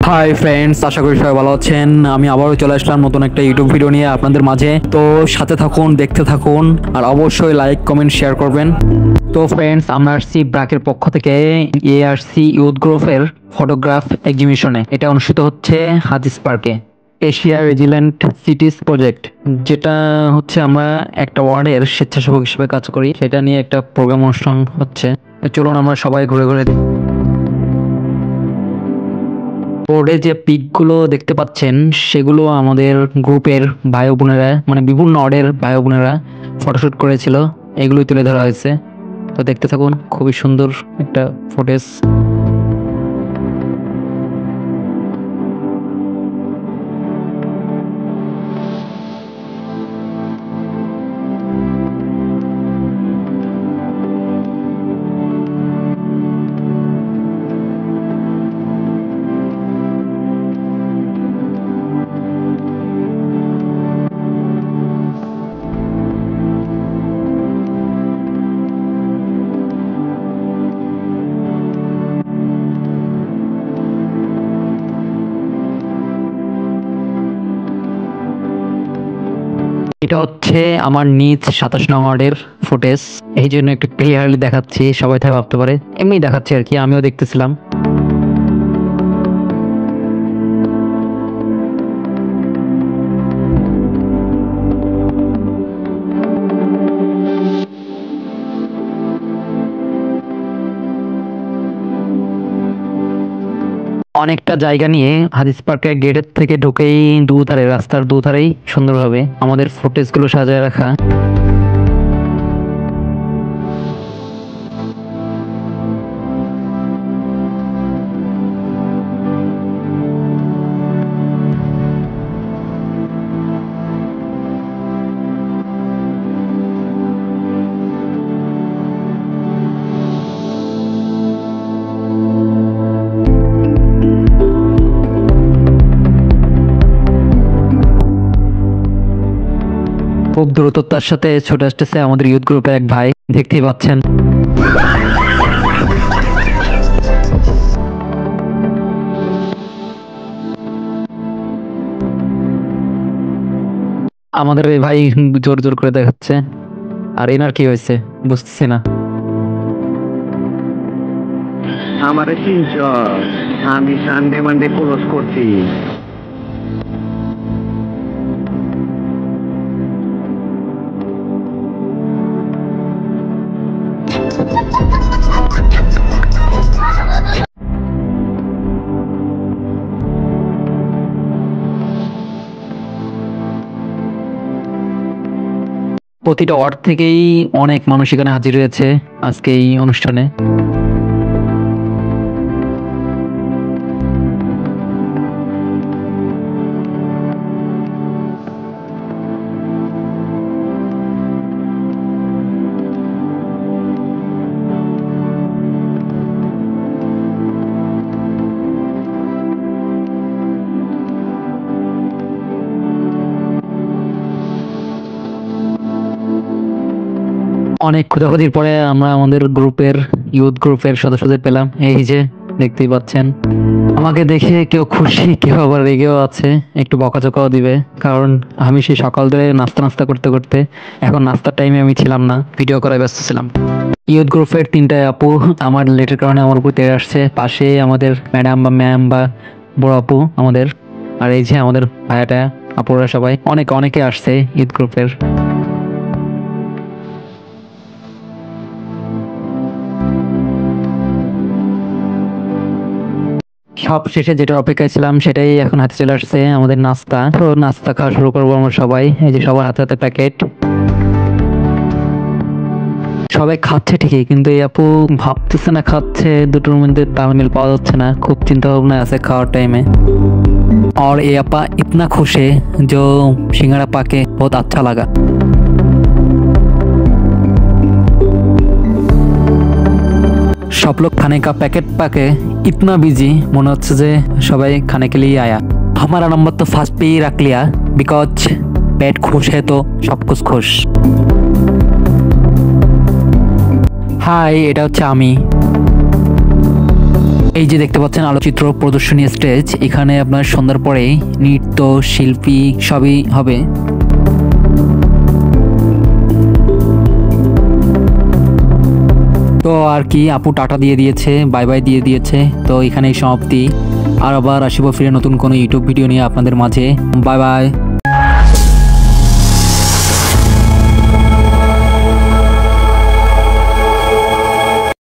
Hi friends, আশা করি সবাই ভালো আছেন। আমি আবারও চলে আসলাম নতুন একটা ইউটিউব ভিডিও নিয়ে আপনাদের মাঝে। তো সাথে থাকুন, দেখতে থাকুন, আর অবশ্যই লাইক কমেন্ট শেয়ার করবেন। তো ফ্রেন্ডস, আমরা আসছি ব্রাকের পক্ষ থেকে এআরসি ইউথ গ্রুপের ফটোগ্রাফ এক্সিবিশনে। এটা অনুষ্ঠিত হচ্ছে হাদিস পার্কে, এশিয়া রেজিলেন্ট সিটিজ প্রজেক্ট, যেটা হচ্ছে আমরা একটা ওয়ার্ডের স্বেচ্ছাসেবক হিসেবে কাজ করি। সেটা নিয়ে একটা প্রোগ্রাম অনুষ্ঠান হচ্ছে। চলুন আমরা সবাই ঘুরে ঘুরে বোর্ডে যে পিকগুলো দেখতে পাচ্ছেন সেগুলো আমাদের গ্রুপের ভাই বোনেরা, মানে বিভিন্ন অর্ডের ভাই বোনেরা ফটোশুট করেছিল, এগুলোই তুলে ধরা হয়েছে। তো দেখতে থাকুন, খুবই সুন্দর একটা ফুটেজ। এটা হচ্ছে আমার নিজ 27 নং ওয়ার্ডের ফুটেজ, এই জন্য একটু ক্লিয়ারলি দেখাচ্ছি, সবাই তাই ভাবতে পারে। এমনি দেখাচ্ছি আর কি, আমিও দেখতেছিলাম। অনেকটা জায়গা নিয়ে হাদিস পার্কের গেটের থেকে ঢুকেই দুধারে, রাস্তার দুধারেই সুন্দরভাবে আমাদের ফুটেজগুলো সাজায় রাখা। খুব দ্রুততার সাথে ছুটে আসতেছে আমাদের ইউথ গ্রুপের এক ভাই, দেখতেই পাচ্ছেন। আমাদের এই ভাই জোর জোর করে দেখাচ্ছে, আর এনার কি হয়েছে বুঝতেছি না। আমারে চিনছ? আমি সানডে মানডে ক্লোজ করছি। প্রতিটা ওয়ার্ড থেকেই অনেক মানুষ এখানে হাজির হয়েছে আজকে এই অনুষ্ঠানে। অনেক খোঁজাখুঁজির পরে আমরা আমাদের গ্রুপের ইউথ গ্রুপের সদস্যদের পেলাম। এই যে দেখতেই পাচ্ছেন, আমাকে দেখে কেউ খুশি, কেউ আবার রেগেও আছে, একটু বকাঝকাও দিবে, কারণ আমি সেই সকাল ধরে নাস্তা করতে করতে এখন নাস্তার টাইমে আমি ছিলাম না, ভিডিও করায় ব্যস্ত ছিলাম। ইউথ গ্রুপের 3টা আপু আমার লেটের কারণে আমার উপর তেড়ে আসছে, পাশে আমাদের ম্যাডাম বা ম্যাম বা বড় আপু আমাদের, আর এই যে আমাদের ভাইয়াটা, আপুরা সবাই অনেকে আসছে ইউথ গ্রুপের। সব শেষে যেটা অপেক্ষায় ছিলাম সেটাই এখন হাতে চলে আসছে, আমাদের নাস্তা। তো নাস্তা খাওয়া শুরু করবো আমরা সবাই। এই যে সবার হাতে হাতে প্যাকেট, সবাই খাচ্ছে ঠিকই, কিন্তু এই আপু ভাবতেছে না খাচ্ছে, দুটোর মধ্যে তালমিল পাওয়া যাচ্ছে না, খুব চিন্তা ভাবনা আছে খাওয়ার টাইমে। और ये अपा इतना खुश है जो सिंघाड़ा पाके बहुत अच्छा लगा। सब लोग खाने का पैकेट पाके इतना बिजी, মনে হচ্ছে যে সবাই खाने के लिए आया। हमारा नंबर तो फर्स्ट पे ही रख लिया, बिकॉज पेट खुश है तो सब कुछ खुश। हाय, এটা হচ্ছে আমি। এই যে দেখতে পাচ্ছেন আলোকচিত্র প্রদর্শনী স্টেজ, এখানে আপনার সন্ধ্যার পরে নৃত্য শিল্পী সবই হবে। তো আর কি, আপু টাটা দিয়ে দিয়েছে, বাই বাই দিয়ে দিয়েছে। তো এখানেই সমাপ্তি। আর আবার আসিব ফিরে নতুন কোনো ইউটিউব ভিডিও নিয়ে আপনাদের মাঝে। Bye bye.